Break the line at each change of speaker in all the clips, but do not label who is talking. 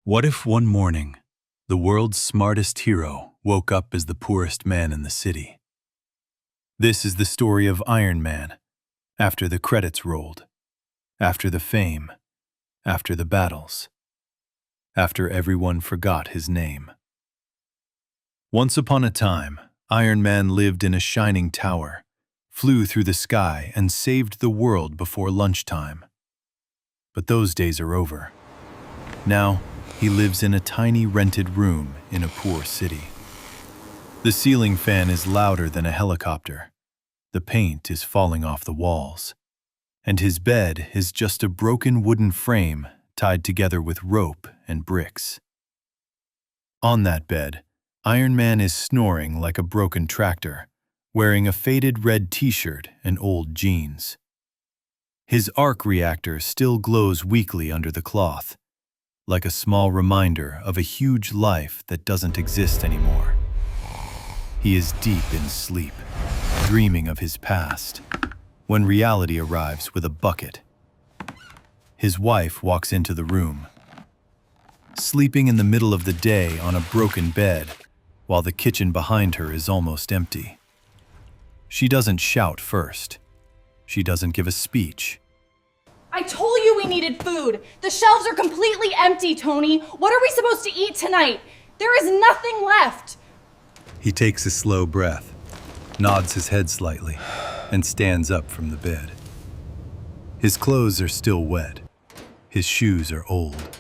What if one morning, the world's smartest hero woke up as the poorest man in the city? This is the story of Iron Man, after the credits rolled, after the fame, after the battles, after everyone forgot his name. Once upon a time, Iron Man lived in a shining tower, flew through the sky, and saved the world before lunchtime. But those days are over. Now, he lives in a tiny rented room in a poor city. The ceiling fan is louder than a helicopter. The paint is falling off the walls. And his bed is just a broken wooden frame tied together with rope and bricks. On that bed, Iron Man is snoring like a broken tractor, wearing a faded red t-shirt and old jeans. His arc reactor still glows weakly under the cloth, like a small reminder of a huge life that doesn't exist anymore. He is deep in sleep, dreaming of his past, when reality arrives with a bucket. His wife walks into the room, sleeping in the middle of the day on a broken bed, while the kitchen behind her is almost empty. She doesn't shout first. She doesn't give a speech.
I told you we needed food. The shelves are completely empty, Tony. What are we supposed to eat tonight? There is nothing left.
He takes a slow breath, nods his head slightly, and stands up from the bed. His clothes are still wet. His shoes are old.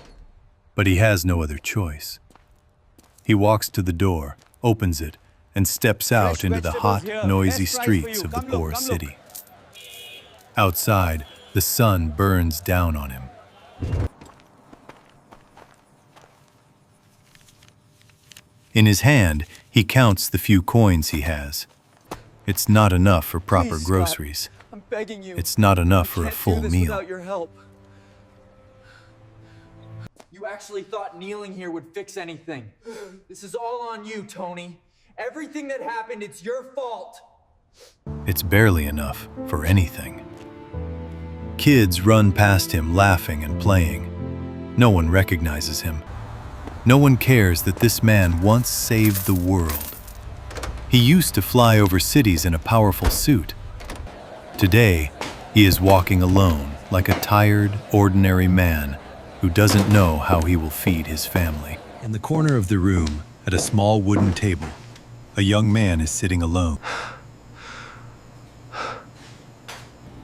But he has no other choice. He walks to the door, opens it, and steps out into the hot, noisy streets of the poor city. Outside, the sun burns down on him. In his hand, he counts the few coins he has. It's not enough for proper
Please,
groceries.
Scott, I'm begging you.
It's not enough
I
for a
can't
full
do this
meal.
without your help. You actually thought kneeling here would fix anything. This is all on you, Tony. Everything that happened, it's your fault.
It's barely enough for anything. Kids run past him laughing and playing. No one recognizes him. No one cares that this man once saved the world. He used to fly over cities in a powerful suit. Today, he is walking alone like a tired, ordinary man who doesn't know how he will feed his family. In the corner of the room, at a small wooden table, a young man is sitting alone.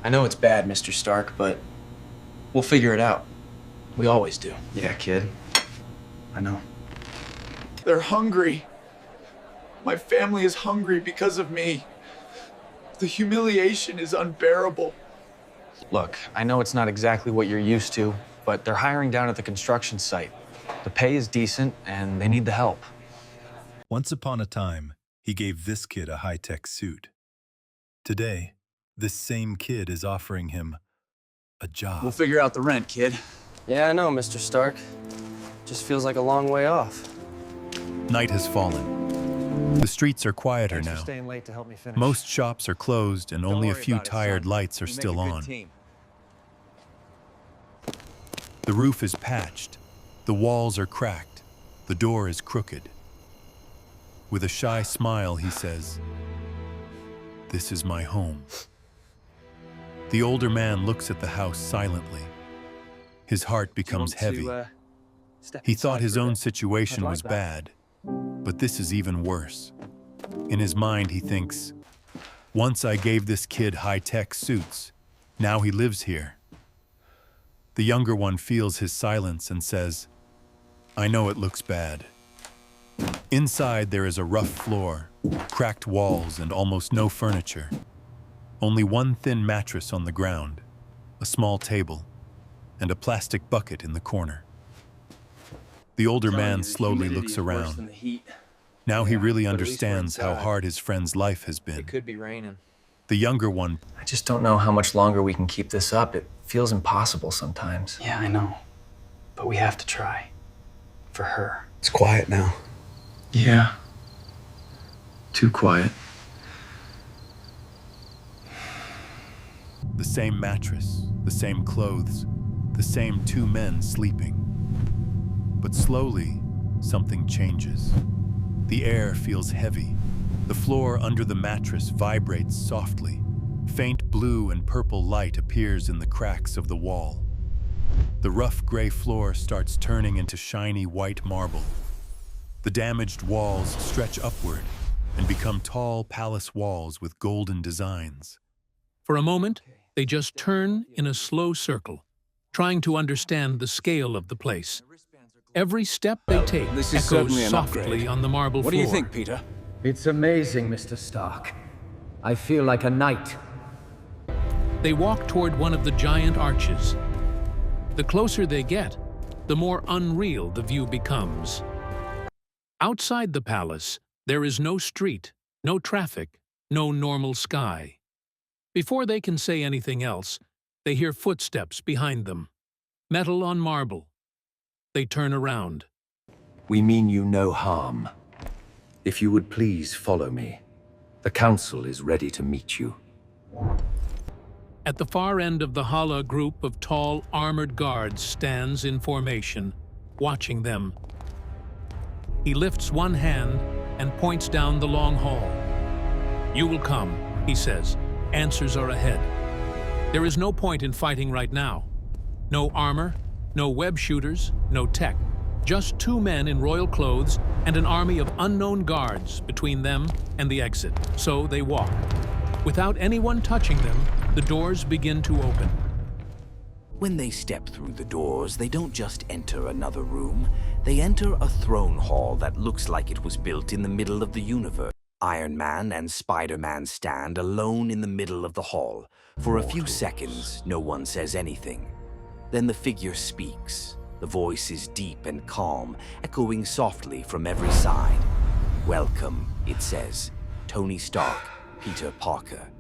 I know it's bad, Mr. Stark, but we'll figure it out. We always do.
Yeah, kid.
I know.
They're hungry. My family is hungry because of me. The humiliation is unbearable.
Look, I know it's not exactly what you're used to, but they're hiring down at the construction site. The pay is decent, and they need the help.
Once upon a time, he gave this kid a high-tech suit. Today, this same kid is offering him a job.
We'll figure out the rent, kid.
Yeah, I know, Mr. Stark. Just feels like a long way off.
Night has fallen. The streets are quieter
Thanks
now.
for staying late to help me finish.
Most shops are closed and only a few tired lights are still on. The roof is patched. The walls are cracked. The door is crooked. With a shy smile, he says, "This is my home." The older man looks at the house silently. His heart becomes heavy. He thought his own situation was bad, but this is even worse. In his mind, he thinks, once I gave this kid high-tech suits, now he lives here. The younger one feels his silence and says, I know it looks bad. Inside, there is a rough floor, cracked walls, and almost no furniture. Only one thin mattress on the ground, a small table, and a plastic bucket in the corner. The older man slowly looks around. Now he really understands how hard his friend's life has been.
It could be raining.
The younger one,
I just don't know how much longer we can keep this up. It feels impossible sometimes.
Yeah, I know. But we have to try. For her.
It's quiet now.
Yeah. Too quiet.
the same mattress, the same clothes, the same two men sleeping. But slowly, something changes. The air feels heavy. The floor under the mattress vibrates softly. Faint blue and purple light appears in the cracks of the wall. The rough gray floor starts turning into shiny white marble. The damaged walls stretch upward and become tall palace walls with golden designs.
For a moment, they just turn in a slow circle, trying to understand the scale of the place. Every step they take
This is certainly
echoes
an
softly
upgrade.
on the marble floor.
What do you think, Peter?
It's amazing, Mr. Stark. I feel like a knight.
They walk toward one of the giant arches. The closer they get, the more unreal the view becomes. Outside the palace, there is no street, no traffic, no normal sky. Before they can say anything else, they hear footsteps behind them. Metal on marble. They turn around.
We mean you no harm. If you would please follow me. The Council is ready to meet you.
At the far end of the hall, a group of tall, armored guards stands in formation, watching them. He lifts one hand and points down the long hall. "You will come," he says. "Answers are ahead." There is no point in fighting right now. No armor, no web shooters, no tech. Just two men in royal clothes and an army of unknown guards between them and the exit. So they walk. Without anyone touching them, the doors begin to open.
When they step through the doors, they don't just enter another room. They enter a throne hall that looks like it was built in the middle of the universe. Iron Man and Spider-Man stand alone in the middle of the hall. For a few seconds, no one says anything. Then the figure speaks. The voice is deep and calm, echoing softly from every side. "Welcome," it says. "Tony Stark, Peter Parker."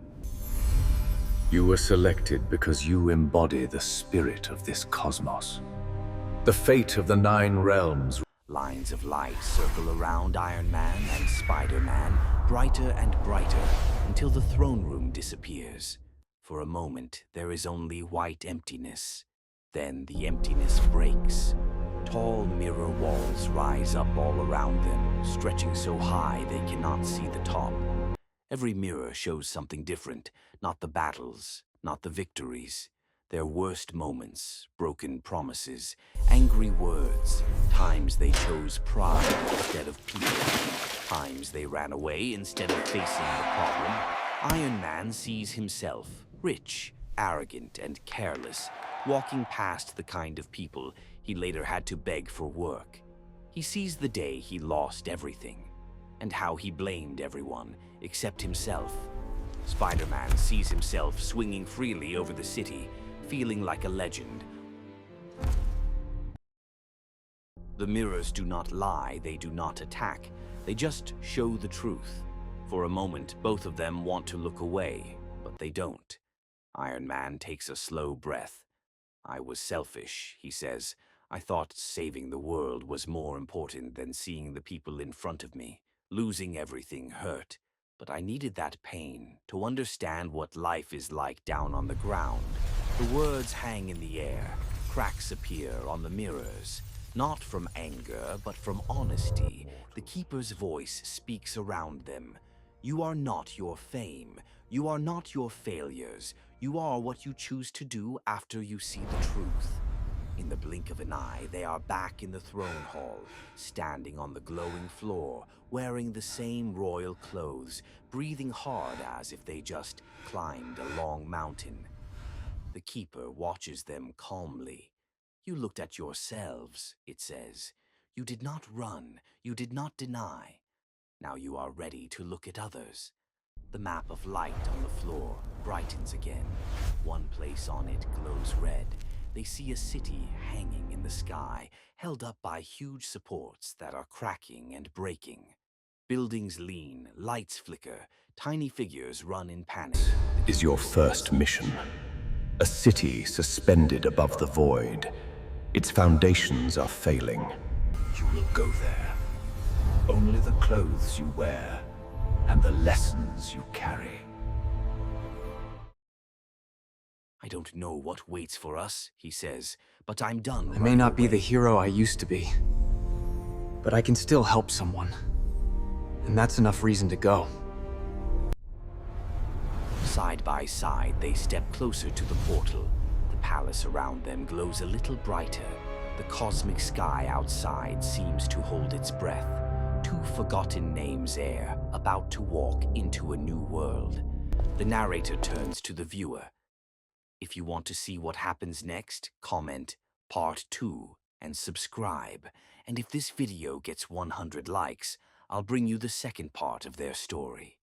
You were selected because you embody the spirit of this cosmos. The fate of the 9 realms.
Lines of light circle around Iron Man and Spider-Man, brighter and brighter, until the throne room disappears. For a moment, there is only white emptiness. Then the emptiness breaks. Tall mirror walls rise up all around them, stretching so high they cannot see the top. Every mirror shows something different, not the battles, not the victories. Their worst moments, broken promises, angry words, times they chose pride instead of peace, times they ran away instead of facing the problem. Iron Man sees himself, rich, arrogant, and careless, walking past the kind of people he later had to beg for work. He sees the day he lost everything, and how he blamed everyone except himself. Spider-Man sees himself swinging freely over the city, feeling like a legend. The mirrors do not lie, they do not attack, they just show the truth. For a moment, both of them want to look away, but they don't. Iron Man takes a slow breath. "I was selfish," he says. "I thought saving the world was more important than seeing the people in front of me. Losing everything hurt. But I needed that pain to understand what life is like down on the ground." The words hang in the air. Cracks appear on the mirrors. Not from anger, but from honesty. The Keeper's voice speaks around them. "You are not your fame. You are not your failures. You are what you choose to do after you see the truth." In the blink of an eye, they are back in the throne hall, standing on the glowing floor, wearing the same royal clothes, breathing hard as if they just climbed a long mountain. The Keeper watches them calmly. "You looked at yourselves," it says. "You did not run, you did not deny. Now you are ready to look at others." The map of light on the floor brightens again. One place on it glows red. They see a city hanging in the sky, held up by huge supports that are cracking and breaking. Buildings lean, lights flicker, tiny figures run in panic.
Is your first mission. A city suspended above the void. Its foundations are failing. You will go there. Only the clothes you wear and the lessons you carry.
I don't know what waits for us, he says, but I'm done.
I may not be the hero I used to be, but I can still help someone. And that's enough reason to go.
Side by side, they step closer to the portal. The palace around them glows a little brighter. The cosmic sky outside seems to hold its breath. Two forgotten names air, about to walk into a new world. The narrator turns to the viewer. If you want to see what happens next, comment Part 2 and subscribe. And if this video gets 100 likes, I'll bring you the second part of their story.